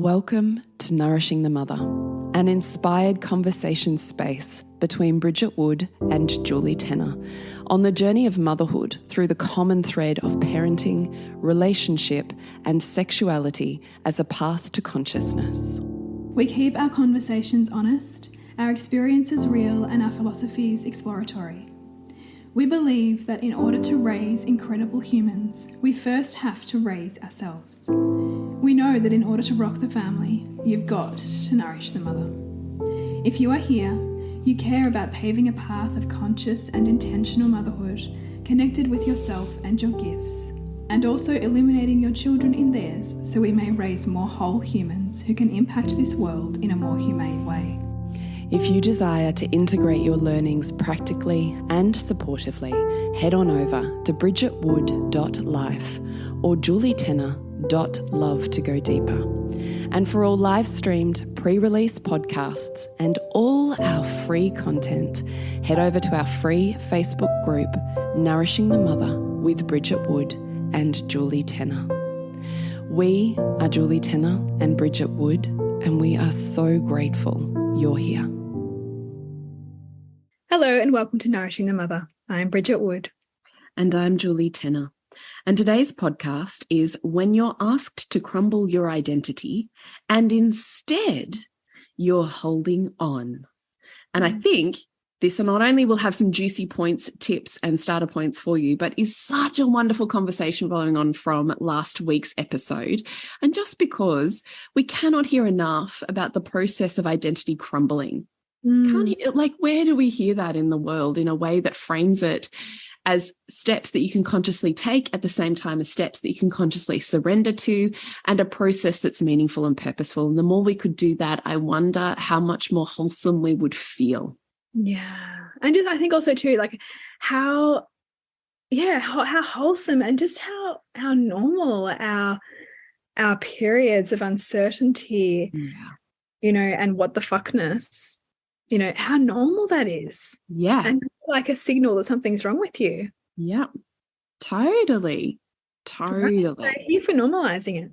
Welcome to Nourishing the Mother, an inspired conversation space between Bridget Wood and Julie Tenner on the journey of motherhood through the common thread of parenting, relationship, and sexuality as a path to consciousness. We keep our conversations honest, our experiences real, and our philosophies exploratory. We believe that in order to raise incredible humans, we first have to raise ourselves. We know that in order to rock the family, you've got to nourish the mother. If you are here, you care about paving a path of conscious and intentional motherhood, connected with yourself and your gifts, and also illuminating your children in theirs so we may raise more whole humans who can impact this world in a more humane way. If you desire to integrate your learnings practically and supportively, head on over to bridgetwood.life or julietenner.love to go deeper. And for all live-streamed pre-release podcasts and all our free content, head over to our free Facebook group, Nourishing the Mother with Bridget Wood and Julie Tenner. We are Julie Tenner and Bridget Wood, and we are so grateful you're here. Hello and welcome to Nourishing the Mother. I'm Bridget Wood. And I'm Julie Tenner. And today's podcast is when you're asked to crumble your identity and instead you're holding on. And I think this not only will have some juicy points, tips and starter points for you, but is such a wonderful conversation following on from last week's episode. And just because we cannot hear enough about the process of identity crumbling. Where do we hear that in the world in a way that frames it as steps that you can consciously take at the same time as steps that you can consciously surrender to, and a process that's meaningful and purposeful? And the more we could do that, I wonder how much more wholesome we would feel. Yeah. And just, I think also too, like how wholesome and just how normal our periods of uncertainty, and what the fuckness, how normal that is. Yeah. And like a signal that something's wrong with you. Yeah. Totally. Thank you for normalizing it.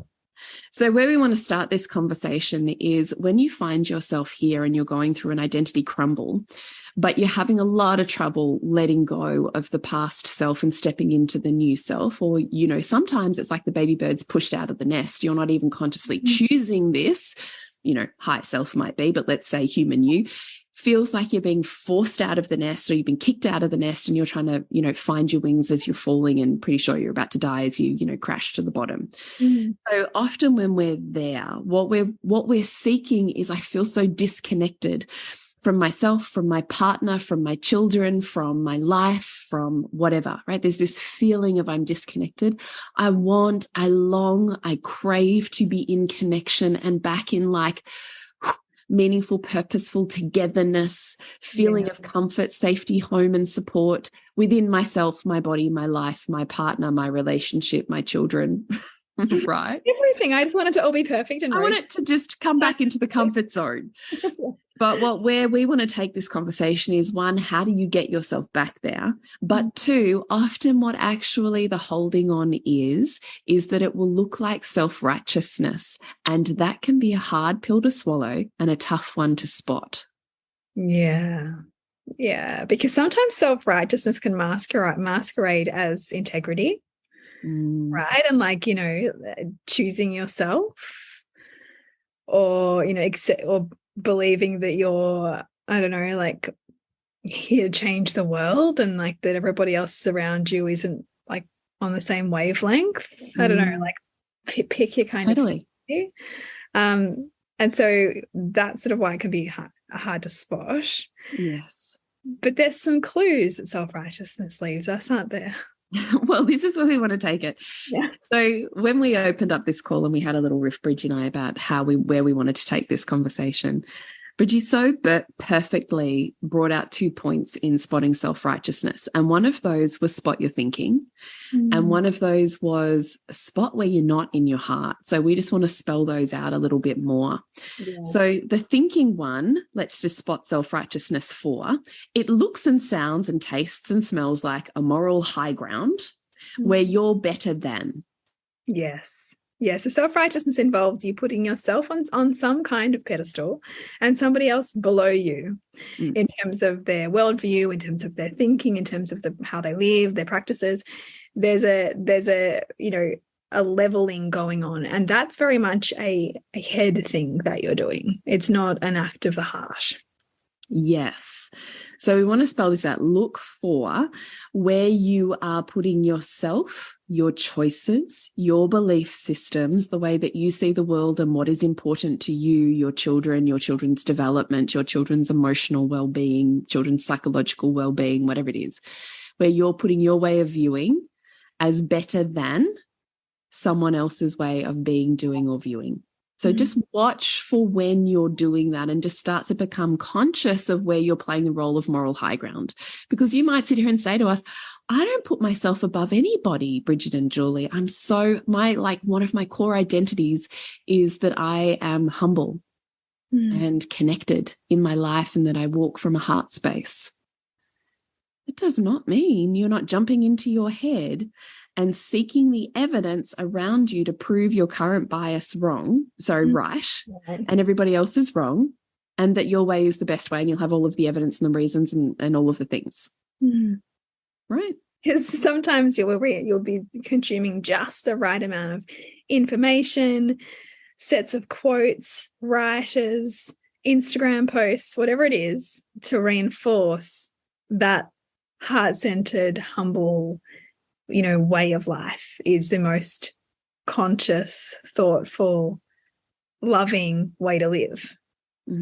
So where we want to start this conversation is when you find yourself here and you're going through an identity crumble, but you're having a lot of trouble letting go of the past self and stepping into the new self, or, sometimes it's like the baby bird's pushed out of the nest. You're not even consciously choosing this, higher self might be, but let's say human you feels like you're being forced out of the nest, or you've been kicked out of the nest and you're trying to, find your wings as you're falling and pretty sure you're about to die as you, crash to the bottom. So often when we're there, what we're seeking is, I feel so disconnected from myself, from my partner, from my children, from my life, from whatever, right? There's this feeling of I'm disconnected. I long, I crave to be in connection and back in meaningful, purposeful togetherness, feeling of comfort, safety, home, and support within myself, my body, my life, my partner, my relationship, my children. Right? Everything. I just want it to all be perfect. And I want it to just come back into the comfort zone. But where we want to take this conversation is, one, how do you get yourself back there? But two, often what actually the holding on is that it will look like self-righteousness. And that can be a hard pill to swallow and a tough one to spot. Yeah. Yeah. Because sometimes self-righteousness can masquerade as integrity. Right. And choosing yourself or, or believing that you're, here to change the world and that everybody else around you isn't on the same wavelength. I don't know, pick your kind of thing. And so that's sort of why it can be hard to spot. Yes. But there's some clues that self-righteousness leaves us, aren't there? Well, this is where we want to take it. Yeah. So when we opened up this call and we had a little riff, Bridgie and I, about where we wanted to take this conversation, Bridgie so perfectly brought out 2 points in spotting self-righteousness. And one of those was spot your thinking. And one of those was spot where you're not in your heart. So we just want to spell those out a little bit more. Yeah. So the thinking one, let's just spot self-righteousness for. It looks and sounds and tastes and smells like a moral high ground where you're better than. Yes. Yeah, so self-righteousness involves you putting yourself on some kind of pedestal and somebody else below you in terms of their worldview, in terms of their thinking, in terms of how they live, their practices. There's a a leveling going on, and that's very much a head thing that you're doing. It's not an act of the heart. Yes. So we want to spell this out. Look for where you are putting yourself, your choices, your belief systems, the way that you see the world and what is important to you, your children, your children's development, your children's emotional well-being, children's psychological well-being, whatever it is, where you're putting your way of viewing as better than someone else's way of being, doing, or viewing. So just watch for when you're doing that and just start to become conscious of where you're playing the role of moral high ground. Because you might sit here and say to us, I don't put myself above anybody, Bridget and Julie. One of my core identities is that I am humble and connected in my life and that I walk from a heart space. It does not mean you're not jumping into your head and seeking the evidence around you to prove your current bias right, and everybody else is wrong, and that your way is the best way, and you'll have all of the evidence and the reasons and all of the things. Right? Because sometimes you'll be consuming just the right amount of information, sets of quotes, writers, Instagram posts, whatever it is, to reinforce that heart-centered, humble, way of life is the most conscious, thoughtful, loving way to live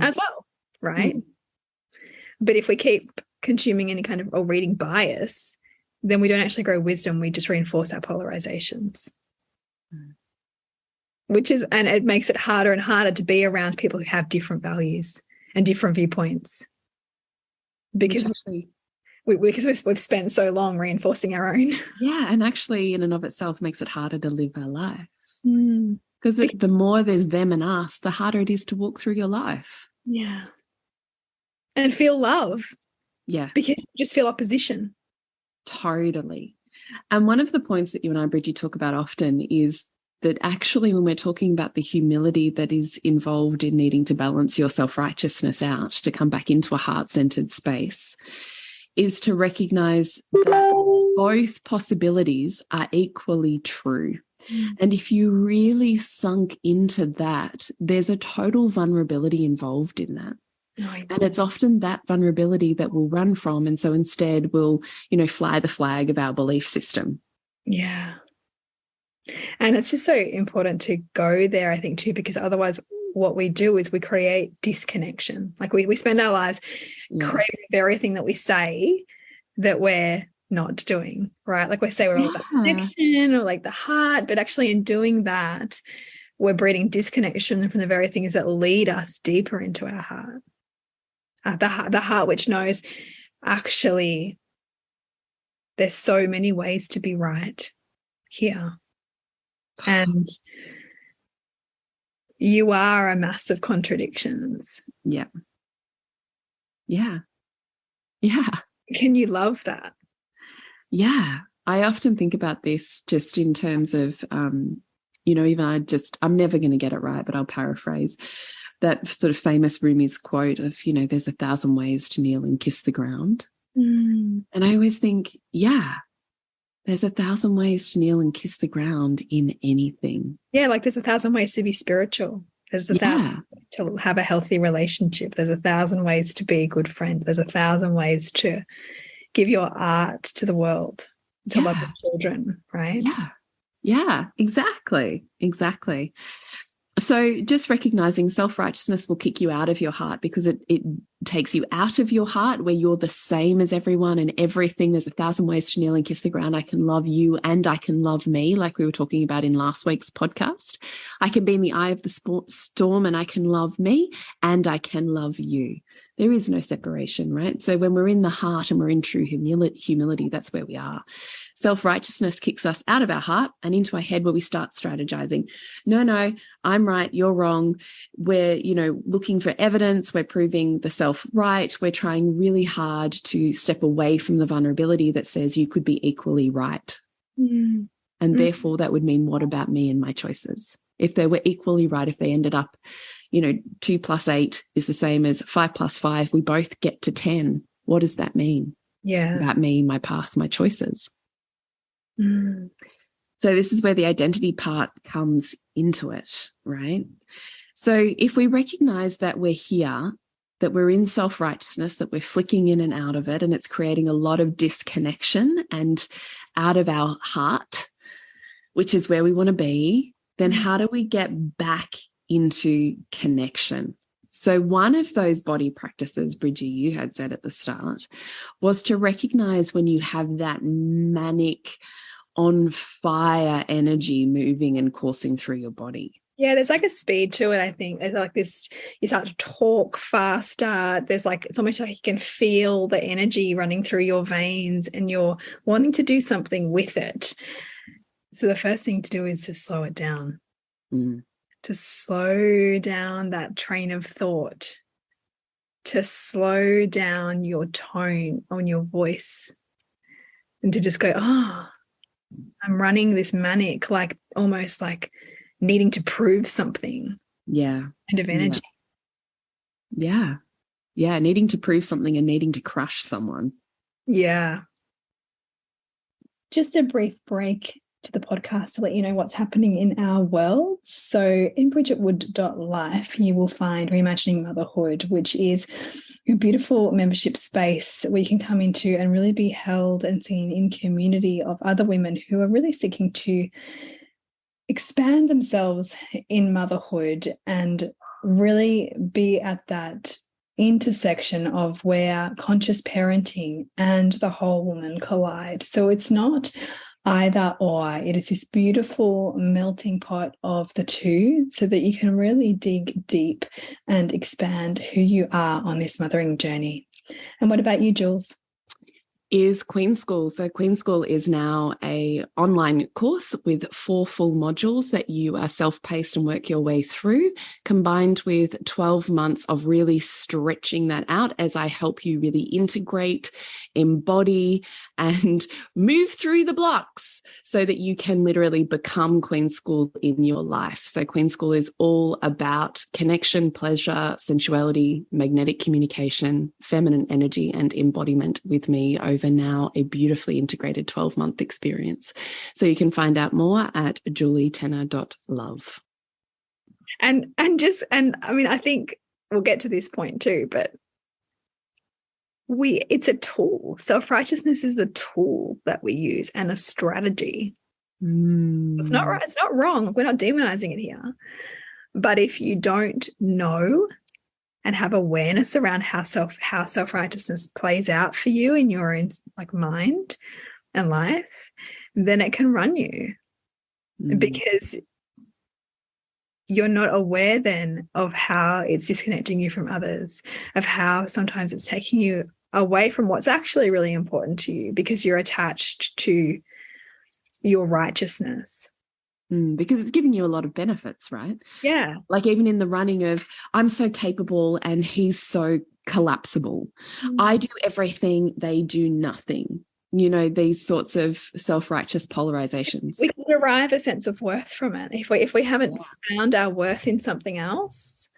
as well, right? But if we keep consuming any kind of or reading bias, then we don't actually grow wisdom. We just reinforce our polarizations, and it makes it harder and harder to be around people who have different values and different viewpoints because we've spent so long reinforcing our own. Yeah, and actually in and of itself makes it harder to live our life. Because the more there's them and us, the harder it is to walk through your life. Yeah. And feel love. Yeah. Because you just feel opposition. Totally. And one of the points that you and I, Bridgie, talk about often is that actually when we're talking about the humility that is involved in needing to balance your self-righteousness out to come back into a heart-centered space, is to recognize that both possibilities are equally true. And if you really sunk into that, there's a total vulnerability involved in that. And it's often that vulnerability that we'll run from. And so instead we'll, fly the flag of our belief system. Yeah. And it's just so important to go there, I think, too, because otherwise what we do is we create disconnection. Like we spend our lives creating the very thing that we say that we're not doing, right? Like we say we're all about connection or like the heart, but actually in doing that, we're breeding disconnection from the very things that lead us deeper into our heart. The heart which knows actually there's so many ways to be right here. And you are a mass of contradictions. Yeah. Yeah. Yeah. Can you love that? Yeah. I often think about this just in terms of, I'm never going to get it right, but I'll paraphrase that sort of famous Rumi's quote of, there's 1,000 ways to kneel and kiss the ground. And I always think, there's 1,000 ways to kneel and kiss the ground in anything. Yeah, like there's 1,000 ways to be spiritual. There's 1,000 to have a healthy relationship. There's 1,000 ways to be a good friend. There's 1,000 ways to give your art to the world, to love your children, right? Yeah, exactly. So just recognizing self-righteousness will kick you out of your heart because it takes you out of your heart where you're the same as everyone and everything. There's 1,000 ways to kneel and kiss the ground. I can love you and I can love me, like we were talking about in last week's podcast. I can be in the eye of the storm and I can love me and I can love you. There is no separation, right? So when we're in the heart and we're in true humility, that's where we are. Self-righteousness kicks us out of our heart and into our head where we start strategizing. No, I'm right, you're wrong. We're, looking for evidence. We're proving the self right. We're trying really hard to step away from the vulnerability that says you could be equally right. And therefore that would mean, what about me and my choices? If they were equally right, if they ended up, 2 + 8 is the same as 5 + 5, we both get to 10. What does that mean? Yeah. About me, my path, my choices. Mm. So this is where the identity part comes into it, right? So if we recognize that we're here, that we're in self-righteousness, that we're flicking in and out of it, and it's creating a lot of disconnection and out of our heart, which is where we want to be, then how do we get back into connection? So one of those body practices, Bridgie, you had said at the start, was to recognize when you have that manic, on fire energy moving and coursing through your body. Yeah, there's like a speed to it, I think. There's like this, you start to talk faster. There's like, it's almost like you can feel the energy running through your veins and you're wanting to do something with it. So the first thing to do is to slow it down, to slow down that train of thought, to slow down your tone on your voice, and to just go, I'm running this manic, like almost like needing to prove something. Yeah. Kind of energy. Yeah. Yeah. Needing to prove something and needing to crush someone. Yeah. Just a brief break to the podcast to let you know what's happening in our world. So in bridgetwood.life, you will find Reimagining Motherhood, which is a beautiful membership space where you can come into and really be held and seen in community of other women who are really seeking to expand themselves in motherhood and really be at that intersection of where conscious parenting and the whole woman collide. So it's not either or, it is this beautiful melting pot of the two so that you can really dig deep and expand who you are on this mothering journey. And what about you, Jules? Is Queen School. So Queen School is now an online course with 4 full modules that you are self-paced and work your way through, combined with 12 months of really stretching that out as I help you really integrate, embody, and move through the blocks so that you can literally become Queen School in your life. So Queen School is all about connection, pleasure, sensuality, magnetic communication, feminine energy, and embodiment with me over now a beautifully integrated 12-month experience. So you can find out more at julietenner.love. And I mean, I think we'll get to this point too, but it's a tool. Self-righteousness is a tool that we use and a strategy. It's not right, it's not wrong. We're not demonizing it here. But if you don't know and have awareness around how self-righteousness plays out for you in your own like mind and life, then it can run you because you're not aware then of how it's disconnecting you from others, of how sometimes it's taking you away from what's actually really important to you because you're attached to your righteousness. Because it's giving you a lot of benefits, right? Yeah. Like even in the running of, I'm so capable and he's so collapsible. I do everything, they do nothing. You know, these sorts of self-righteous polarizations. We can derive a sense of worth from it. If we haven't found our worth in something else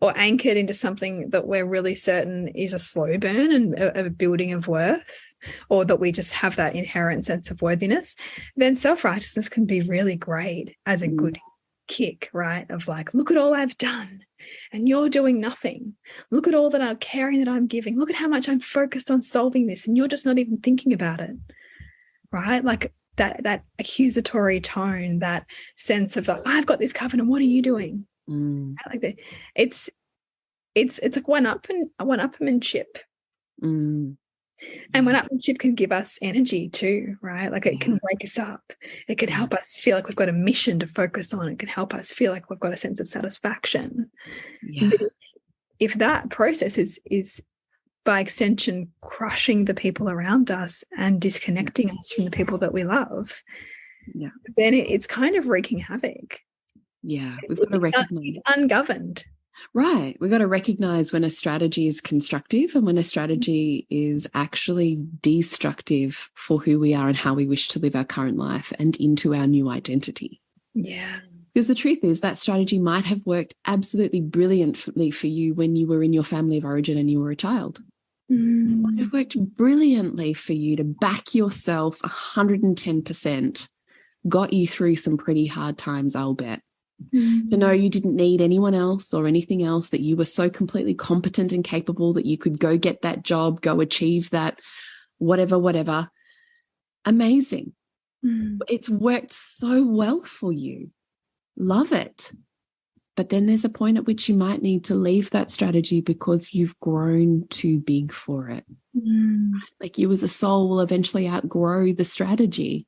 or anchored into something that we're really certain is a slow burn and a building of worth, or that we just have that inherent sense of worthiness, then self-righteousness can be really great as a good kick, right? Of like, look at all I've done and you're doing nothing. Look at all that I'm caring, that I'm giving. Look at how much I'm focused on solving this and you're just not even thinking about it, right? Like that accusatory tone, that sense of like, I've got this covered and what are you doing? Like that. It's like one-upmanship. And one-upmanship can give us energy too, right? Like it can wake us up. It can help us feel like we've got a mission to focus on. It can help us feel like we've got a sense of satisfaction. But if that process is by extension crushing the people around us and disconnecting us from the people that we love, then it's kind of wreaking havoc. Yeah, we've got to recognize it's ungoverned. Right. We've got to recognize when a strategy is constructive and when a strategy is actually destructive for who we are and how we wish to live our current life and into our new identity. Yeah. Because the truth is that strategy might have worked absolutely brilliantly for you when you were in your family of origin and you were a child. It might have worked brilliantly for you to back yourself 110%, got you through some pretty hard times, I'll bet. To know you didn't need anyone else or anything else, that you were so completely competent and capable that you could go get that job, go achieve that, whatever. Amazing. It's worked so well for you. Love it. But then there's a point at which you might need to leave that strategy because you've grown too big for it. Like you as a soul will eventually outgrow the strategy.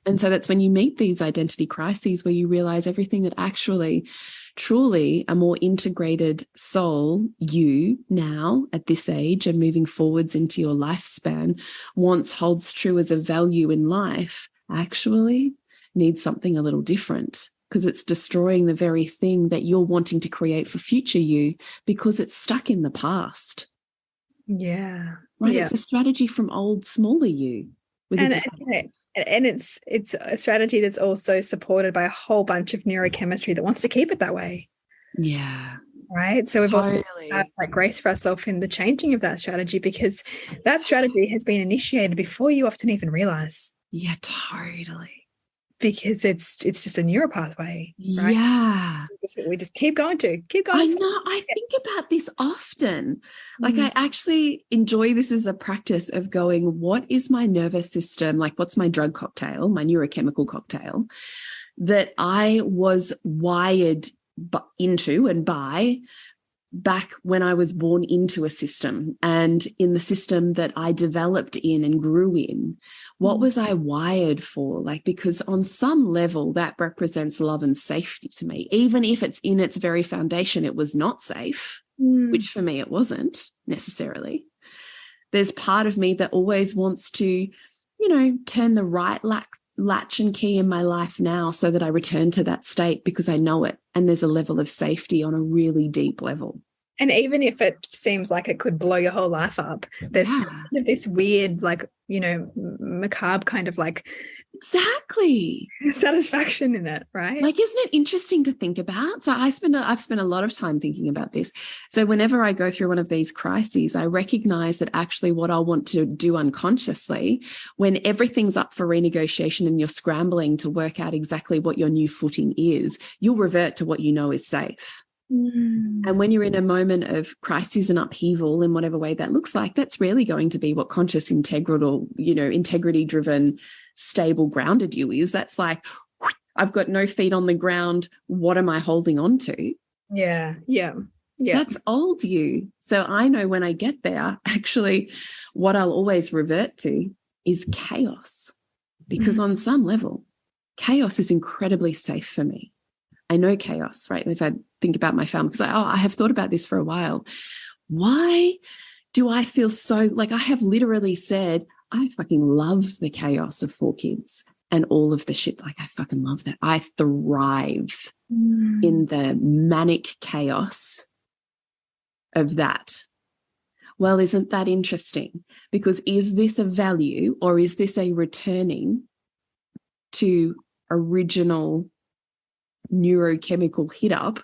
And so that's when you meet these identity crises where you realize everything that actually, truly a more integrated soul, you now at this age and moving forwards into your lifespan once holds true as a value in life, actually needs something a little different. Because it's destroying the very thing that you're wanting to create for future you because it's stuck in the past. Yeah. Right. Yeah. It's a strategy from old, smaller you. And it's a strategy that's also supported by a whole bunch of neurochemistry that wants to keep it that way. Yeah. Right. So we've also had like grace for ourselves in the changing of that strategy, because that strategy has been initiated before you often even realize. Yeah, totally. Because it's just a neural pathway, right? Yeah. We just keep going. I know. I think about this often. Like I actually enjoy this as a practice of going, what is my nervous system? Like what's my drug cocktail, my neurochemical cocktail that I was wired into and by back when I was born into a system, and in the system that I developed in and grew in, what was I wired for? Like, because on some level that represents love and safety to me, even if it's in its very foundation, it was not safe, which for me, it wasn't necessarily. There's part of me that always wants to, turn the right latch and key in my life now so that I return to that state because I know it. And there's a level of safety on a really deep level. And even if it seems like it could blow your whole life up, there's kind of this weird, like, macabre kind of like exactly satisfaction in it, right? Like, isn't it interesting to think about? So I've spent a lot of time thinking about this. So whenever I go through one of these crises, I recognize that actually what I want to do unconsciously, when everything's up for renegotiation and you're scrambling to work out exactly what your new footing is, you'll revert to what you know is safe. And when you're in a moment of crisis and upheaval in whatever way that looks like, that's really going to be what conscious, integral, integrity-driven, stable, grounded you is. That's like, I've got no feet on the ground. What am I holding on to? Yeah. That's old you. So I know when I get there, actually, what I'll always revert to is chaos. Because on some level, chaos is incredibly safe for me. I know chaos, right? If I think about my family, because I have thought about this for a while. Why do I feel so, like I have literally said, I fucking love the chaos of 4 kids and all of the shit. Like I fucking love that. I thrive in the manic chaos of that. Well, isn't that interesting? Because is this a value or is this a returning to original neurochemical hit up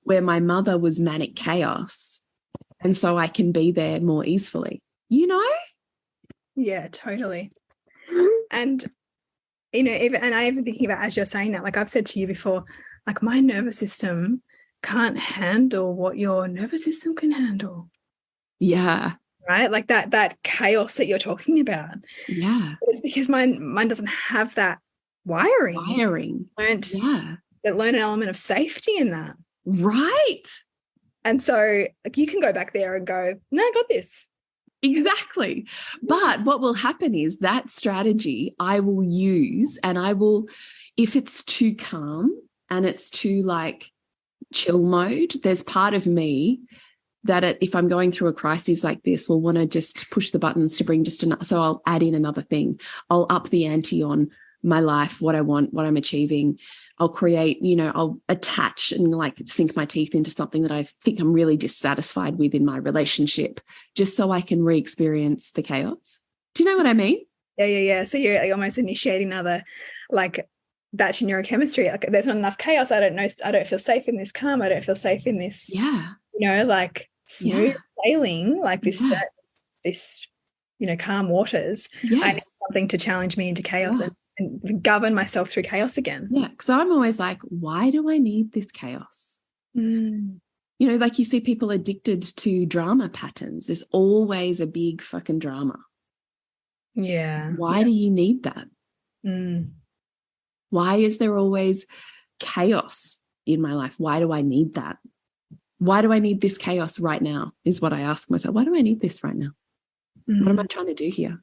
where my mother was manic chaos and so I can be there more easily, Yeah, totally. And even thinking about, as you're saying that, like I've said to you before, like my nervous system can't handle what your nervous system can handle. Yeah. Right? Like that chaos that you're talking about. Yeah. It's because mine doesn't have that wiring. That learn an element of safety in that. Right. And so like you can go back there and go, no, I got this. Exactly. But what will happen is that strategy I will use, and I will, if it's too calm and it's too like chill mode, there's part of me that if I'm going through a crisis like this, will want to just push the buttons to bring just enough. So I'll add in another thing. I'll up the ante on my life, what I want, what I'm achieving, I'll create, I'll attach and like sink my teeth into something that I think I'm really dissatisfied with in my relationship, just so I can re-experience the chaos. Do you know what I mean? Yeah. So you're almost initiating another, like, that's your neurochemistry. Like, there's not enough chaos. I don't know. I don't feel safe in this calm. I don't feel safe in this, like smooth sailing, like this, calm waters. Yes. I need something to challenge me into chaos and govern myself through chaos again. Yeah. So I'm always like, why do I need this chaos? Like you see people addicted to drama patterns. There's always a big fucking drama. Yeah. Why do you need that? Why is there always chaos in my life? Why do I need that? Why do I need this chaos right now is what I ask myself. Why do I need this right now? What am I trying to do here?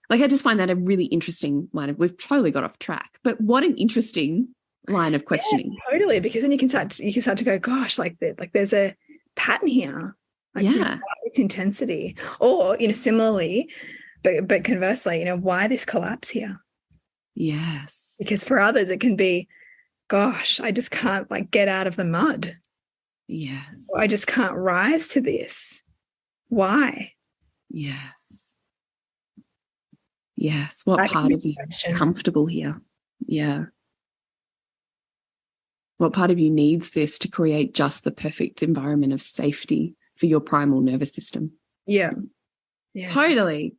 Like, I just find that a really interesting line of, we've totally got off track, but what an interesting line of questioning. Yeah, totally, because then you can start to go, gosh, like there's a pattern here. Like, it's intensity. Or, similarly, but conversely, why this collapse here? Yes. Because for others, it can be, gosh, I just can't like get out of the mud. Yes. Or I just can't rise to this. Why? Yes. Yes. What part of you is comfortable here? Yeah. What part of you needs this to create just the perfect environment of safety for your primal nervous system? Yeah. Totally.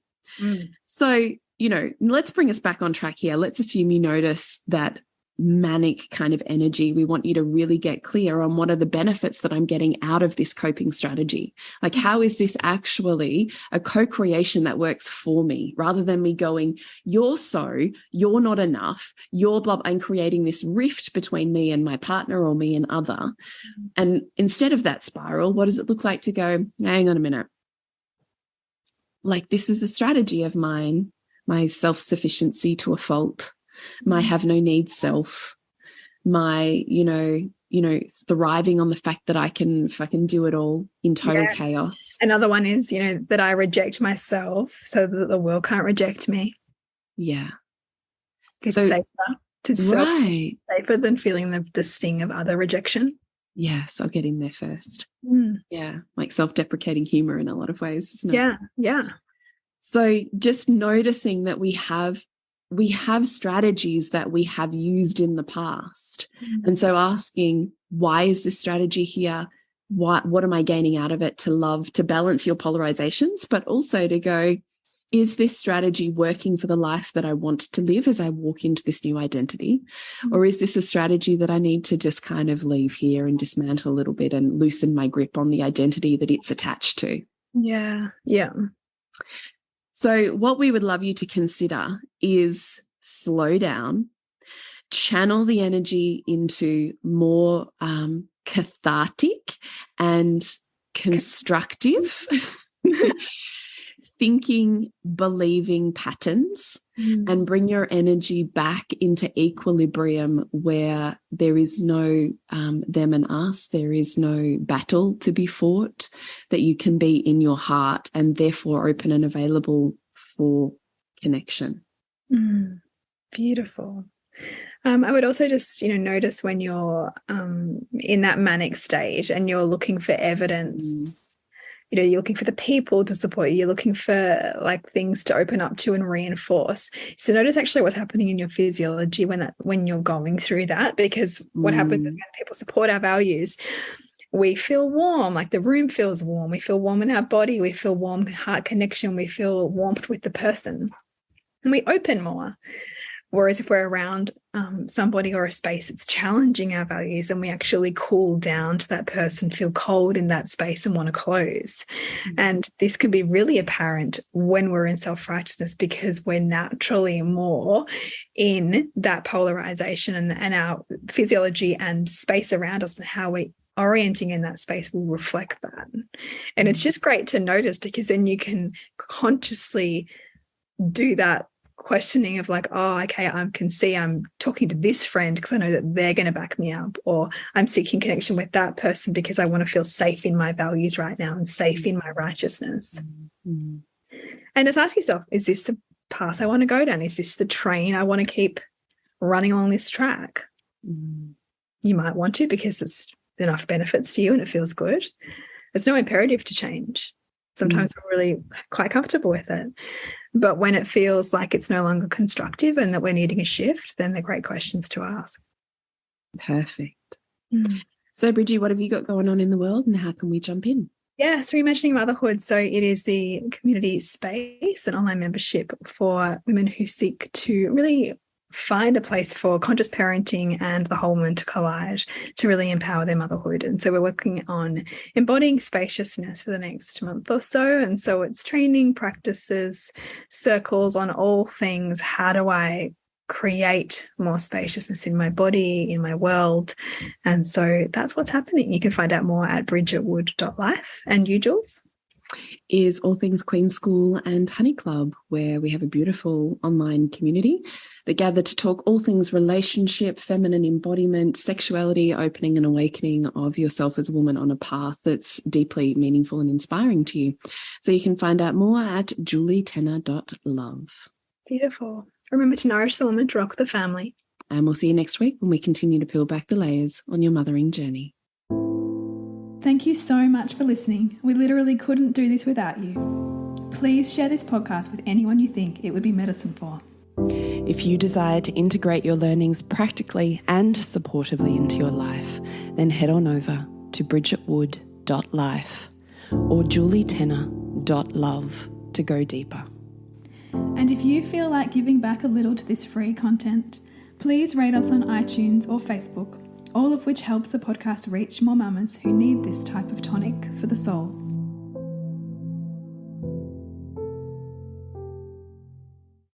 So, let's bring us back on track here. Let's assume you notice that manic kind of energy. We want you to really get clear on what are the benefits that I'm getting out of this coping strategy. Like, how is this actually a co-creation that works for me, rather than me going, you're not enough, you're blah, and creating this rift between me and my partner or me and other. And instead of that spiral, what does it look like to go, hang on a minute. Like, this is a strategy of mine, my self-sufficiency to a fault, my have no needs self, my, thriving on the fact that I can fucking do it all in total chaos. Another one is, that I reject myself so that the world can't reject me. Yeah. It's safer than feeling the sting of other rejection. Yes, I'll get in there first. Yeah, like self-deprecating humor in a lot of ways, isn't it? Yeah. So just noticing that we have strategies that we have used in the past. And so asking, why is this strategy here? What am I gaining out of it? To balance your polarizations, but also to go, is this strategy working for the life that I want to live as I walk into this new identity? Or is this a strategy that I need to just kind of leave here and dismantle a little bit and loosen my grip on the identity that it's attached to? Yeah. So what we would love you to consider is slow down, channel the energy into more cathartic and constructive thinking, believing patterns, and bring your energy back into equilibrium where there is no them and us, there is no battle to be fought, that you can be in your heart and therefore open and available for connection. Beautiful. I would also just, notice when you're in that manic state and you're looking for evidence, you're looking for the people to support you, you're looking for like things to open up to and reinforce. So notice actually what's happening in your physiology when you're going through that, because what happens is when people support our values, we feel warm, like the room feels warm. We feel warm in our body. We feel warm heart connection. We feel warmth with the person, and we open more. Whereas if we're around somebody or a space that's challenging our values, and we actually cool down to that person, feel cold in that space and want to close. And this can be really apparent when we're in self-righteousness, because we're naturally more in that polarization, and our physiology and space around us and how we orienting in that space will reflect that. And it's just great to notice, because then you can consciously do that questioning of like, oh, okay, I can see I'm talking to this friend because I know that they're going to back me up, or I'm seeking connection with that person because I want to feel safe in my values right now and safe in my righteousness. And just ask yourself, is this the path I want to go down? Is this the train I want to keep running along this track. You might want to because it's enough benefits for you and it feels good. There's no imperative to change. Sometimes we're really quite comfortable with it. But when it feels like it's no longer constructive and that we're needing a shift, then they're great questions to ask. Perfect. So, Bridgie, what have you got going on in the world and how can we jump in? Yeah, so Reimagining Motherhood. So it is the community space, an online membership for women who seek to really find a place for conscious parenting and the whole woman to collide to really empower their motherhood. And so we're working on embodying spaciousness for the next month or so. And so it's training, practices, circles on all things. How do I create more spaciousness in my body, in my world? And so that's what's happening. You can find out more at bridgetwood.life. And you, Jules? Is All Things Queen School and Honey Club, where we have a beautiful online community that gather to talk all things relationship, feminine embodiment, sexuality, opening and awakening of yourself as a woman on a path that's deeply meaningful and inspiring to you. So you can find out more at julietenner.love. Beautiful. Remember to nourish the woman, to rock the family. And we'll see you next week when we continue to peel back the layers on your mothering journey. Thank you so much for listening. We literally couldn't do this without you. Please share this podcast with anyone you think it would be medicine for. If you desire to integrate your learnings practically and supportively into your life, then head on over to bridgetwood.life or julietenner.love to go deeper. And if you feel like giving back a little to this free content, please rate us on iTunes or Facebook, all of which helps the podcast reach more mamas who need this type of tonic for the soul.